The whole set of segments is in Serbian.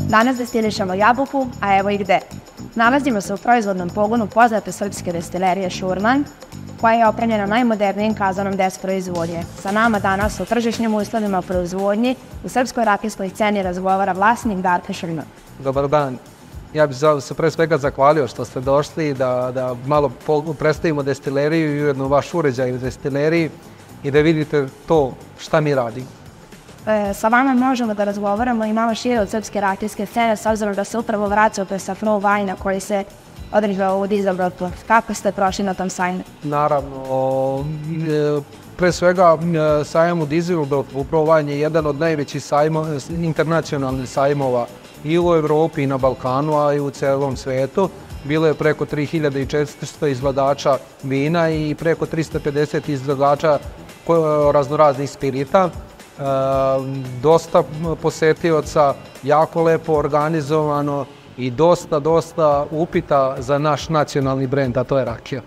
Danas destilišemo jabuku, a evo i gde. Nalazimo se u proizvodnom pogonu poznate srpske destilerije Šurman, koja je opremljena najmodernijim kazanom des proizvodnje. Sa nama danas o tržišnim uslovima proizvodnji u srpskoj rakijskoj sceni razgovara vlasnik Darka Šurman. Dobar dan. Ja bih se pre svega zahvalio što ste došli da malo predstavimo destileriju i ujedno vaš uređaj u destileriji i da vidite to šta mi radimo. Sa vama možemo da razgovaramo i malo šire od srpske rakijske scene, s obzirom da se upravo vraćate sa Flow Wine koji se održava u Dizeldorfu. Kako ste prošli na tom sajmu? Naravno, pre svega sajam u Dizeldorfu, upravo Wine je jedan od najvećih internacionalnih sajmova i u Evropi i na Balkanu, a i u celom svetu. Bilo je preko 3400 izvladača vina i preko 350 izvladača raznoraznih spirita. Dosta posetioca, jako lepo organizovano i dosta upita za naš nacionalni brend, a to je rakija.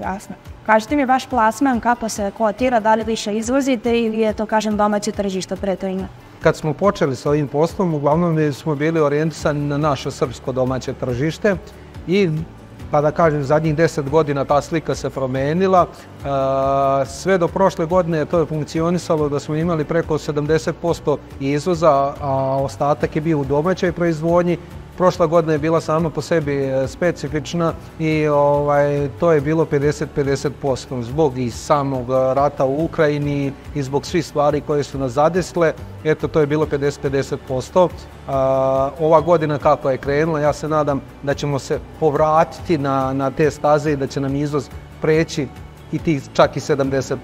Jasno. Kažete mi vaš plasman, kako se kotira, da li više izvozite ili je to, kažem, domaće tržište pre toga? Kad smo počeli sa ovim poslom, uglavnom smo bili orijentisani na naše srpsko domaće tržište i pa da kažem, zadnjih 10 godina ta slika se promenila. Sve do prošle godine to je funkcionisalo da smo imali preko 70% izvoza, a ostatak je bio u domaćoj proizvodnji. Prošla godina je bila sama po sebi specifična i to je bilo 50-50% zbog i samog rata u Ukrajini i zbog svih stvari koje su nas zadesile. Eto, to je bilo 50-50%. Ova godina kako je krenula, ja se nadam da ćemo se povratiti na te staze i da će nam izvoz preći i tih čak i 70%.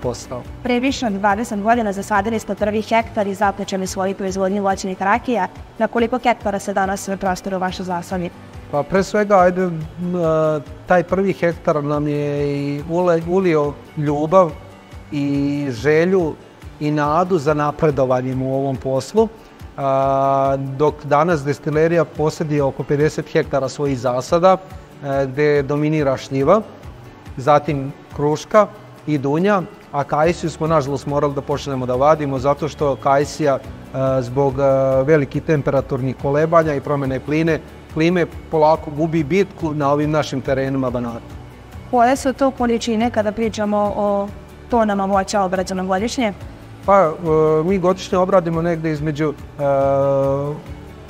Pre više od 20 godina zasadili ste prvi hektar i započeli svoju proizvodnju voćnih rakija. Na koliko hektara se danas prostoru vaše zasadi? Pa pre svega, taj prvi hektar nam je i ulio ljubav i želju i nadu za napredovanjem u ovom poslu. Dok danas destilerija posjedi oko 50 hektara svojih zasada, gde dominira šljiva, zatim kruška i dunja, a kajsiju smo nažalost morali da počnemo da vadimo zato što kajsija zbog velikih temperaturnih kolebanja i promjene klime polako gubi bitku na ovim našim terenima Banata. Koje su to količine kada pričamo o tonama voća obrađenog godišnje? Pa mi godišnje obradimo negde između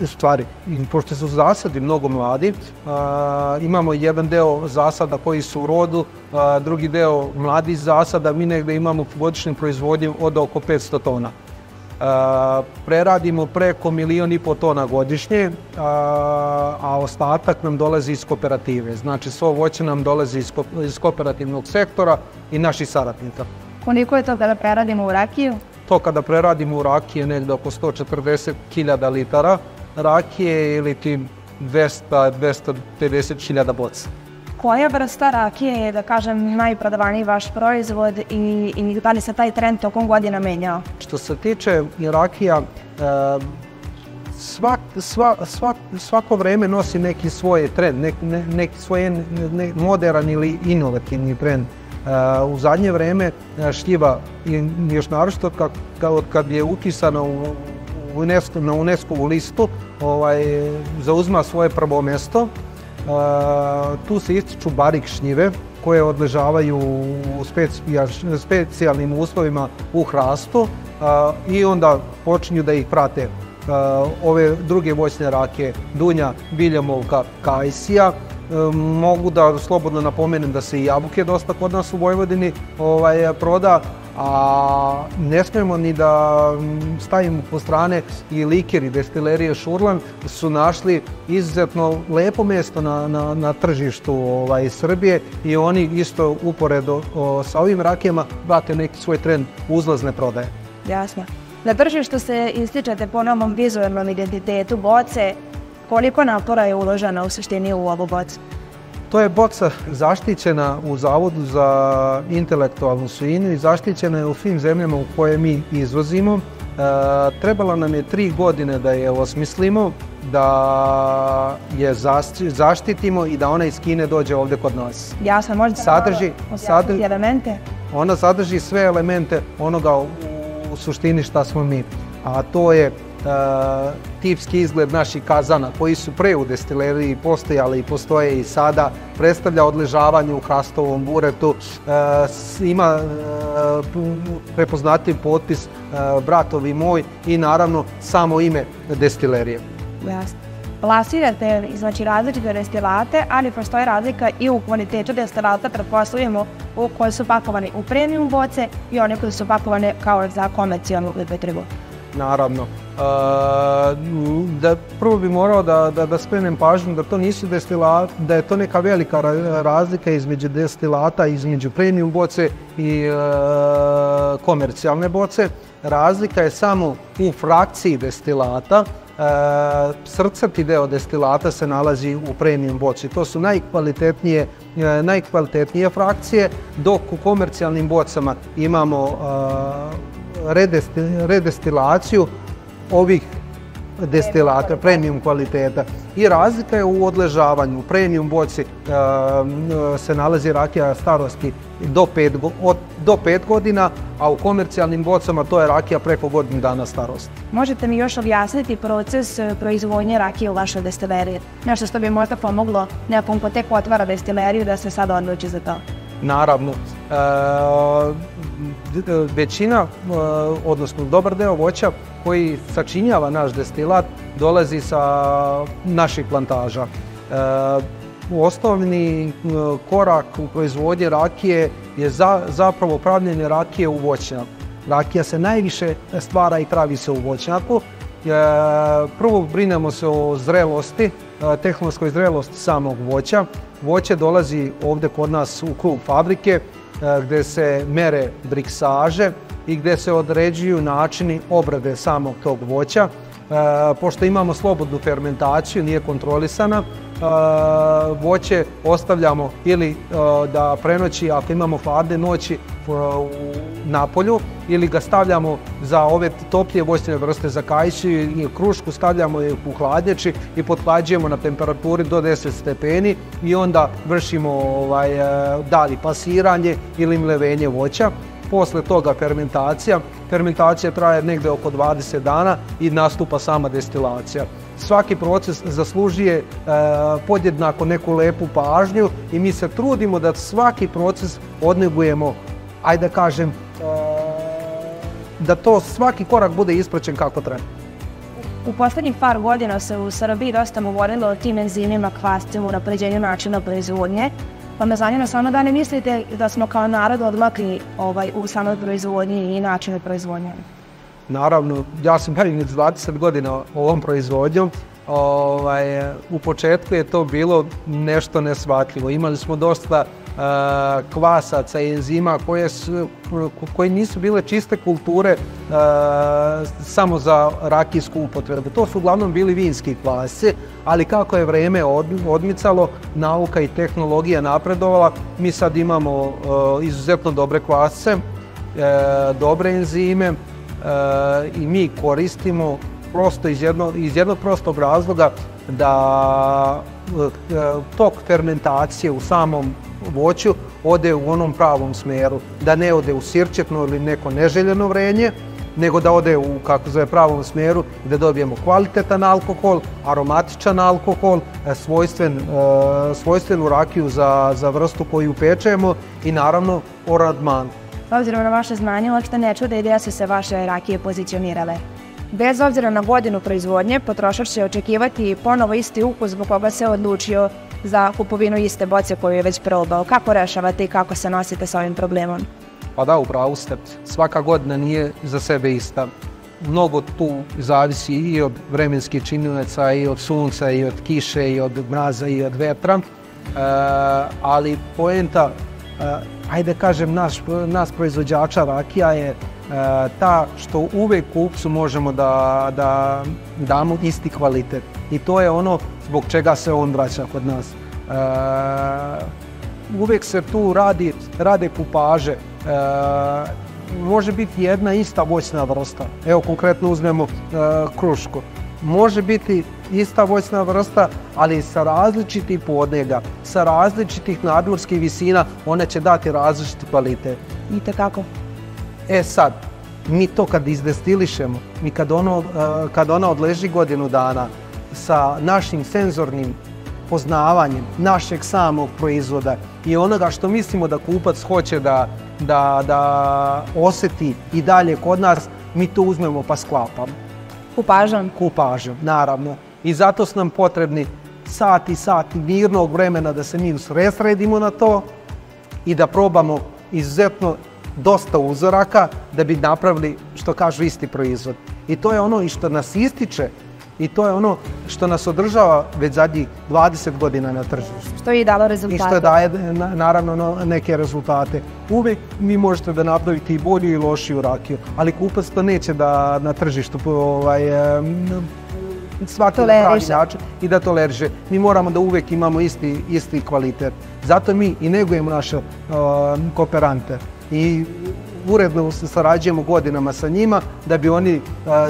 stvari, pošto su zasadi mnogo mladi, imamo jedan deo zasada koji su u rodu, drugi deo mladih zasada, mi negde imamo godišnju proizvodnju od oko 500 tona. Preradimo preko 1,5 miliona tona godišnje, a ostatak nam dolazi iz kooperative. Znači, svo voće nam dolazi iz kooperativnog sektora i naših saradnika. Koliko je to kada preradimo u rakiju? To kada preradimo u rakije je negde oko 140.000 litara rakije ili ti 200-250.000 boca. Koja vrsta rakije je, da kažem, najprodavaniji vaš proizvod i da li se taj trend tokom godina menjao? Što se tiče rakija, svako vreme nosi neki svoj trend, neki svoj modern ili inovativni trend. U zadnje vreme šljiva, još naročito kad je upisana na UNESCO-vu listu, zauzima svoje prvo mesto. Tu se ističu barik šljive koje odležavaju u specijalnim uslovima u hrastu i onda počinju da ih prate ove druge voćne rakije, dunja, biljemovka, kajsija. Mogu da slobodno napomenem da se i jabuke dosta kod nas u Vojvodini proda, a ne smemo ni da stavimo po strane i likeri destilerije Šurman su našli izuzetno lepo mesto na tržištu Srbije i oni isto uporedo sa ovim rakijama vrate neki svoj trend uzlazne prodaje. Jasno. Na tržištu se ističete po novom vizualnom identitetu boce. Koliko napora je uloženo u suštini u ovu bocu? To je boca zaštićena u Zavodu za intelektualnu svojinu i zaštićena je u svim zemljama u koje mi izvozimo. Trebalo nam je 3 godine da je osmislimo, da je zaštitimo i da ona iz Kine dođe ovde kod nas. Jasno, možete objasniti elemente? Ona sadrži sve elemente onoga u suštini šta smo mi, a to je tipski izgled naših kazana koji su pre u destileriji postojali i postoje i sada, predstavlja odležavanje u hrastovom buretu, ima prepoznatljiv potpis Bratovi moj i naravno samo ime destilerije. Jasno. Plasirate znači različite destilate, ali postoji razlika i u kvalitetu destilata, pretpostavljamo, koji su pakovani u premium boce i one koji su pakovane kao za komercijalnu upotrebu. Naravno. Prvo bih morao da skrenem pažnju da to nisu destilati, da je to neka velika razlika između destilata, između premium boce i komercijalne boce. Razlika je samo u frakciji destilata. Srcati deo destilata se nalazi u premium boci. To su najkvalitetnije frakcije, dok u komercijalnim bocama imamo redestilaciju ovih destilata, premium kvaliteta. I razlika je u odležavanju. U premium boci se nalazi rakija starosti do 5 godina, a u komercijalnim bocama to je rakija preko godinu dana starosti. Možete mi još objasniti proces proizvodnje rakije u vašoj destileriji? Nešto što bi možda pomoglo nekom ko tek otvara destileriju da se sad odluči za to. Naravno. Većina, odnosno dobar deo voća koji sačinjava naš destilat dolazi sa naših plantaža. Osnovni korak u proizvodnji rakije je zapravo pravljenje rakije u voćnjaku. Rakija se najviše stvara i pravi se u voćnjaku. Prvo brinemo se o zrelosti, tehnološkoj zrelosti samog voća. Voće dolazi ovdje kod nas u krug fabrike gdje se mere briksaže i gdje se određuju načini obrade samog tog voća. Pošto imamo slobodnu fermentaciju, nije kontrolisana, voće ostavljamo ili da prenoći ako imamo hladne noći na polju, ili ga stavljamo za ove toplije voćne vrste, za kajsiju i krušku, stavljamo je u hladnjači i pothlađujemo na temperaturi do 10 stepeni i onda vršimo dalje pasiranje ili mlevenje voća. Posle toga fermentacija. Fermentacija traje negdje oko 20 dana i nastupa sama destilacija. Svaki proces zaslužuje podjednako neku lepu pažnju i mi se trudimo da svaki proces odnegujemo, ajde da kažem, da to svaki korak bude ispraćen kako treba. U poslednjih par godina se u Srbiji dosta govorilo o tim enzimima, kvascima, unapređenju načina proizvodnje. Pa me zanima samo da ne mislite da smo kao narod odmakli u samoj proizvodnji i načinu proizvodnje? Naravno, ja sam bavim 20 godina ovom proizvodnjom. U početku je to bilo nešto neshvatljivo. Imali smo dosta kvasaca i enzima koje nisu bile čiste kulture samo za rakijsku upotrebu. To su uglavnom bili vinski kvasci, ali kako je vreme odmicalo, nauka i tehnologija napredovala, mi sad imamo izuzetno dobre kvasce, dobre enzime i mi koristimo prosto iz jednog prostog razloga da tok fermentacije u samom voću ode u onom pravom smjeru, da ne ode u sirćetno ili neko neželjeno vrenje, nego da ode u pravom smjeru i da dobijemo kvalitetan alkohol, aromatičan alkohol, svojstvenu rakiju za vrstu koju pečemo i naravno aranžman. Obzirom na vaše znanje, uopšte ne čude gdje su se vaše rakije pozicionirale. Bez obzira na godinu proizvodnje, potrošač će očekivati ponovo isti ukus zbog koga se odlučio za kupovinu iste boce koju je već probao. Kako rešavate i kako se nosite s ovim problemom? Pa da, upravo ste. Svaka godina nije za sebe ista. Mnogo tu zavisi i od vremenskih činioca, i od sunca, i od kiše, i od mraza, i od vetra. Ali poenta, ajde kažem, nas proizvođača rakija je ta što uvek kupcu možemo da damo isti kvalitet. I to je ono zbog čega se on vraća kod nas. Uvek se tu rade kupaže. Može biti jedna ista voćna vrsta. Evo konkretno uzmemo krušku. Može biti ista voćna vrsta, ali sa različitih podnega, sa različitih nadmorskih visina, ona će dati različiti kvalitet. I kako? Sad, mi to kad izdestilišemo i kad ona odleži godinu dana sa našim senzornim poznavanjem našeg samog proizvoda i onoga što mislimo da kupac hoće da osjeti i dalje kod nas, mi to uzmemo pa sklapamo. Kupažom? Kupažom, naravno. I zato su nam potrebni sati i sati mirnog vremena da se mi usredsredimo na to i da probamo izuzetno dosta uzoraka da bi napravili, što kažu, isti proizvod. I to je ono i što nas ističe i to je ono što nas održava već zadnjih 20 godina na tržištu. Što je i dalo rezultate. I što daje, naravno, neke rezultate. Uvijek vi možete da napravite i bolju i lošiju rakiju, ali kupac to neće da na tržištu shvati na pravi način i da toleriše. Mi moramo da uvijek imamo isti kvalitet. Zato mi i negujemo naše kooperante i uredno sarađujemo godinama sa njima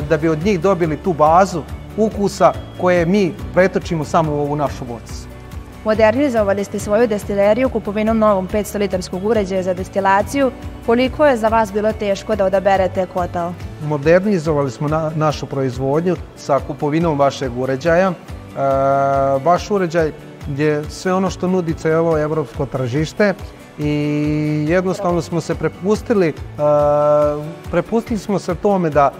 da bi od njih dobili tu bazu ukusa koje mi pretočimo samo u ovu našu bocu. Modernizovali ste svoju destileriju kupovinom novom 500-litarskog uređaja za destilaciju. Koliko je za vas bilo teško da odaberete kotao? Modernizovali smo našu proizvodnju sa kupovinom vašeg uređaja. Vaš uređaj je sve ono što nudi cijelo evropsko tržište i jednostavno smo se prepustili smo se tome da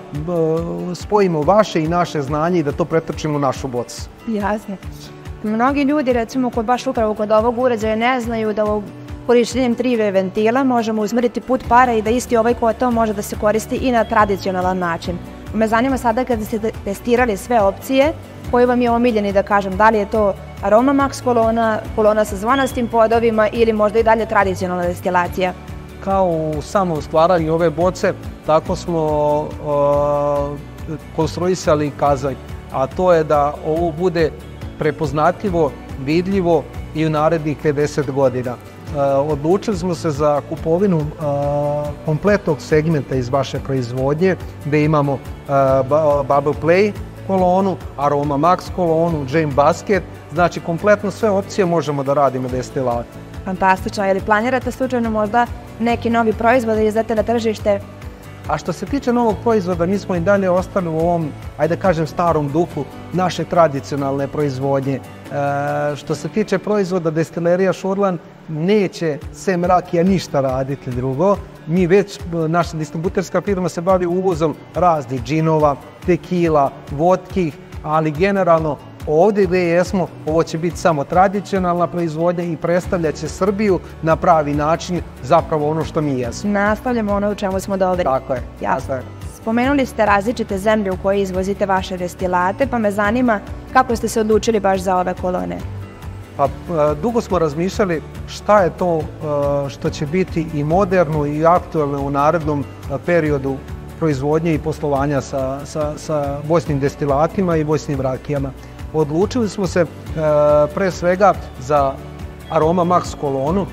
spojimo vaše i naše znanje i da to pretočimo u našu bocu. Jasno. Mnogi ljudi, recimo, baš upravo kod ovog uređaja ne znaju da korištenjem 3V ventila možemo usmeriti put para i da isti ovaj kotao može da se koristi i na tradicionalan način. Me zanima sada kada ste testirali sve opcije, koji vam je omiljeni, da kažem, da li je to Aroma Max kolona, kolona sa zvonastim podovima ili možda i dalje tradicionalna destilacija? Kao u samom stvaranju ove boce, tako smo konstruisali kazaj, a to je da ovo bude prepoznatljivo, vidljivo i u narednih 50 godina. Odlučili smo se za kupovinu kompletnog segmenta iz vaše proizvodnje, gdje imamo Bubble Play kolonu, Aroma Max kolonu, Jane Basket, znači kompletno sve opcije možemo da radimo destilate. Fantastično, je li planirate slučajno možda neki novi proizvod da izdate na tržište? A što se tiče novog proizvoda, mi smo i dalje ostali u ovom, ajde kažem, starom duhu naše tradicionalne proizvodnje. Što se tiče proizvoda, destilerija Šurlan neće sem rakija ništa raditi drugo. Mi već, naša distributerska firma se bavi uvozom raznih džinova, tekila, votkih, ali generalno ovdje gdje jesmo, ovo će biti samo tradicionalna proizvodnja i predstavljat će Srbiju na pravi način, zapravo ono što mi jesmo. Nastavljamo ono u čemu smo dobri. Tako je. Jasno. Spomenuli ste različite zemlje u koje izvozite vaše destilate, pa me zanima kako ste se odlučili baš za ove kolone? Pa, dugo smo razmišljali šta je to što će biti i moderno i aktualno u narednom periodu proizvodnje i poslovanja sa voćnim destilatima i voćnim rakijama. Odlučili smo se pre svega za Aroma Max kolonu,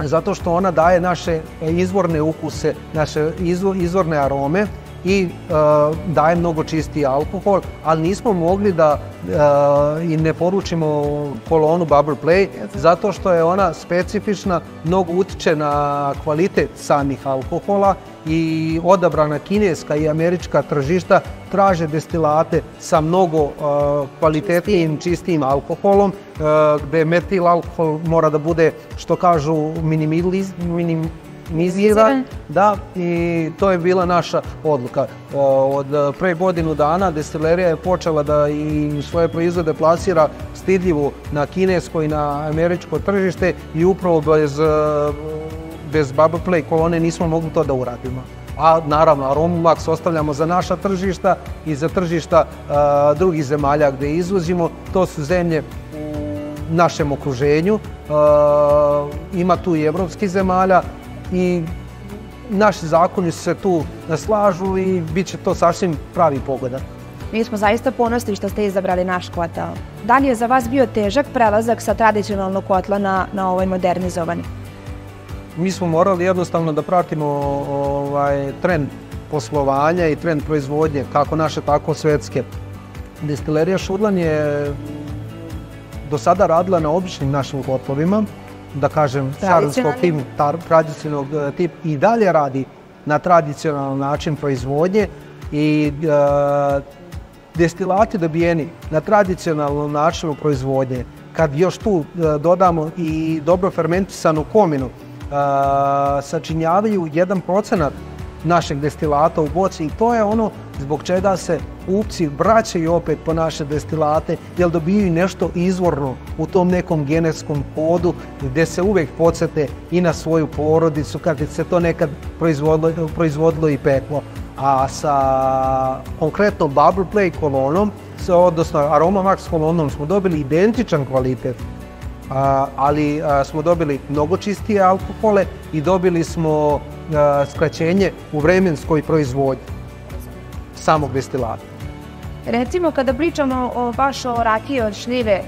zato što ona daje naše izvorne ukuse, naše izvorne arome i daje mnogo čistiji alkohol, ali nismo mogli da i ne poručimo kolonu Bubble Play, zato što je ona specifična, mnogo utiče na kvalitet samih alkohola i odabrana kineska i američka tržišta traže destilate sa mnogo kvalitetnijim, čistijim alkoholom, gdje metil alkohol mora da bude, što kažu, minimiziran, da, i to je bila naša odluka. Od pre godinu dana destilerija je počela da i svoje proizvode plasira stidljivo na kinesko i na američko tržište i upravo bez Bubble Play kolone nismo mogli to da uradimo. A naravno, Aroma Max ostavljamo za naša tržišta i za tržišta drugih zemalja gdje izvozimo. To su zemlje u našem okruženju, ima tu i evropskih zemalja i naši zakoni se tu slažu i bit će to sasvim pravi pogodak. Mi smo zaista ponosni što ste izabrali naš kotao. Da li je za vas bio težak prelazak sa tradicionalnog kotla na ovaj modernizovani? Mi smo morali jednostavno da pratimo trend poslovanja i trend proizvodnje, kako naše, tako svetske. Destilerija Šurlan je do sada radila na običnim našim kotlovima, da kažem, tradicionalnog tipa, i dalje radi na tradicionalan način proizvodnje i destilati dobijeni na tradicionalnom načinu proizvodnje, kad još tu dodamo i dobro fermentisanu kominu, sačinjavaju 1% našeg destilata u boci i to je ono zbog čega se kupci vraćaju opet po naše destilate, jer dobijaju nešto izvorno u tom nekom genetskom kodu gdje se uvijek podsjete i na svoju porodicu kad se to nekad proizvodilo i peklo. A sa konkretno Bubble Play kolonom, odnosno Aroma Max kolonom smo dobili identičan kvalitet, ali smo dobili mnogo čistije alkohole i dobili smo skraćenje u vremenskoj proizvodnji samog destilata. Recimo, kada pričamo o vašoj rakiji od šljive,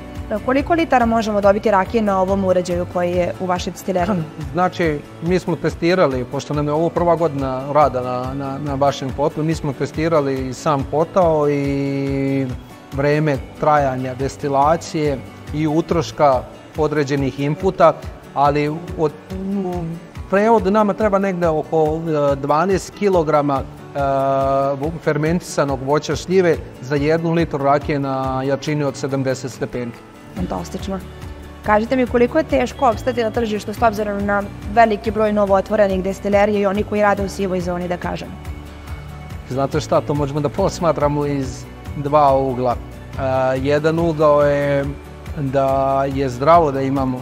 koliko litara možemo dobiti rakije na ovom uređaju koji je u vašoj destileriji? Znači, mi smo testirali, pošto nam je ovo prva godina rada na vašem kotlu, mi smo testirali i sam kotao i vreme trajanja destilacije i utroška određenih inputa, ali prevod nama treba negde oko 12 kg fermentisanog voća šljive za 1 litru rakije na jačini od 70 stepeni. Fantastično. Kažite mi, koliko je teško opstati na tržištu s obzirom na veliki broj novootvorenih destilerija i oni koji rade u sivoj zoni, da kažem? Znate šta, to možemo da posmatramo iz dva ugla. Jedan ugao je da je zdravo da imamo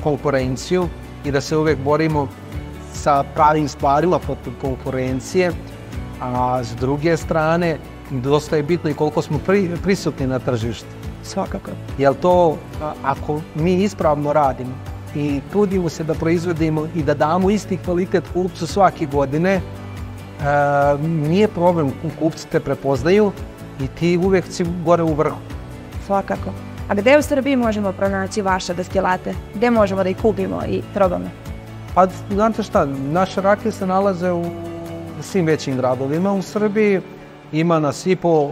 konkurenciju i da se uvijek borimo sa pravim stvarima protiv konkurencije, a s druge strane dosta je bitno i koliko smo prisutni na tržištu. Svakako. Jer to, ako mi ispravno radimo i trudimo se da proizvodimo i da damo isti kvalitet kupcu svake godine, nije problem, kupci te prepoznaju i ti uvijek si gore u vrhu. Svakako. A gde u Srbiji možemo pronaći vaše destilate? Gde možemo da ih kupimo i probamo? Pa, znate šta, naše rakije se nalaze u svim većim gradovima u Srbiji. Ima nas i po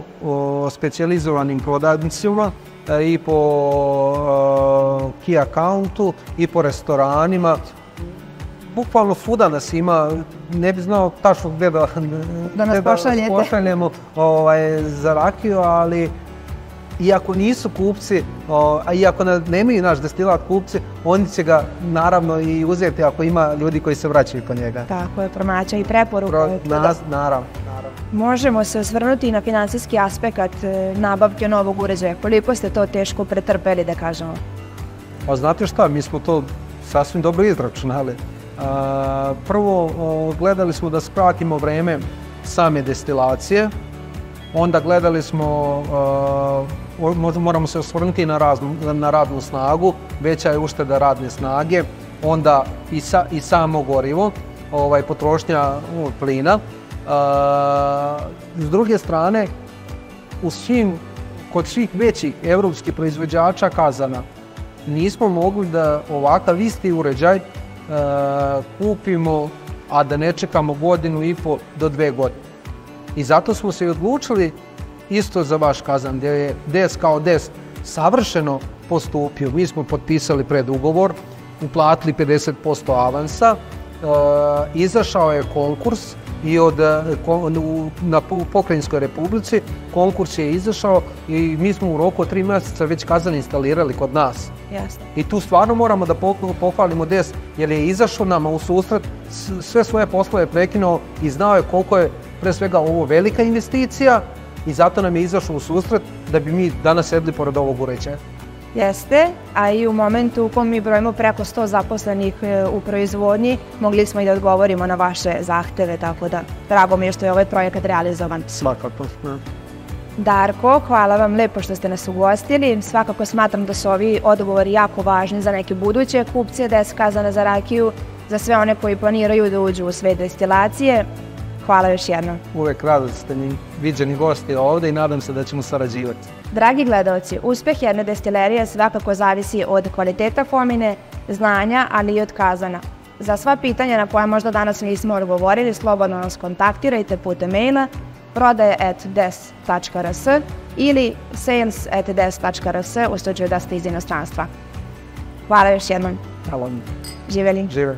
specijalizovanim prodavnicima, i po key accountu, i po restoranima. Bukvalno svuda nas ima, ne bi znao tačno gdje da nas pošaljemo za rakiju, ali iako nisu kupci, a iako nemaju naš destilat kupci, oni će ga naravno i uzeti ako ima ljudi koji se vraćaju po njega. Tako je, pronaći i preporuku. Naravno. Možemo se osvrnuti i na finansijski aspekt nabavke novog uređaja. Koliko ste to teško pretrpeli, da kažemo? Pa znate šta, mi smo to sasvim dobro izračunali. Prvo, gledali smo da skratimo vreme same destilacije. Onda gledali smo, moramo se osvrnuti na radnu snagu, veća je ušteda radne snage, onda i samo gorivo, potrošnja plina. S druge strane, kod svih većih evropskih proizvođača kazana, nismo mogli da ovakav isti uređaj kupimo, a da ne čekamo 1,5 do 2 godine. I zato smo se i odlučili isto za vaš kazan, gdje je DES kao DES savršeno postupio. Mi smo potpisali predugovor, uplatili 50% avansa, izašao je konkurs i na Pokrajinskoj Republici konkurs je izašao i mi smo u roku od 3 mjeseca već kazan instalirali kod nas. Jasno. I tu stvarno moramo da pohvalimo DES jer je izašao nama u susret, sve svoje poslove prekinuo i znao je koliko je pre svega ovo velika investicija i zato nam je izašao u susret da bi mi danas sedli pored ovog uređaja. Jeste, a i u momentu u kom mi brojimo preko 100 zaposlenih u proizvodnji, mogli smo i da odgovorimo na vaše zahteve, tako da drago mi je što je ovaj projekat realizovan. Svakako. Darko, hvala vam lepo što ste nas ugostili. Svakako smatram da su ovi odgovori jako važni za neke buduće kupce DES kazana za rakiju, za sve one koji planiraju da uđu u svet destilacije. Hvala još jednom. Uvek rado ste mi viđeni gosti ovde i nadam se da ćemo sarađivati. Dragi gledaoci, uspeh jedne destilerije svakako zavisi od kvaliteta fomine, znanja, ali i od kazana. Za sva pitanja na koja možda danas nismo odgovorili, slobodno nas kontaktirajte putem maila prodaje@des.rs ili sales@des.rs u slučaju da ste iz inostranstva. Hvala još jednom. Hvala. Živeli. Žive.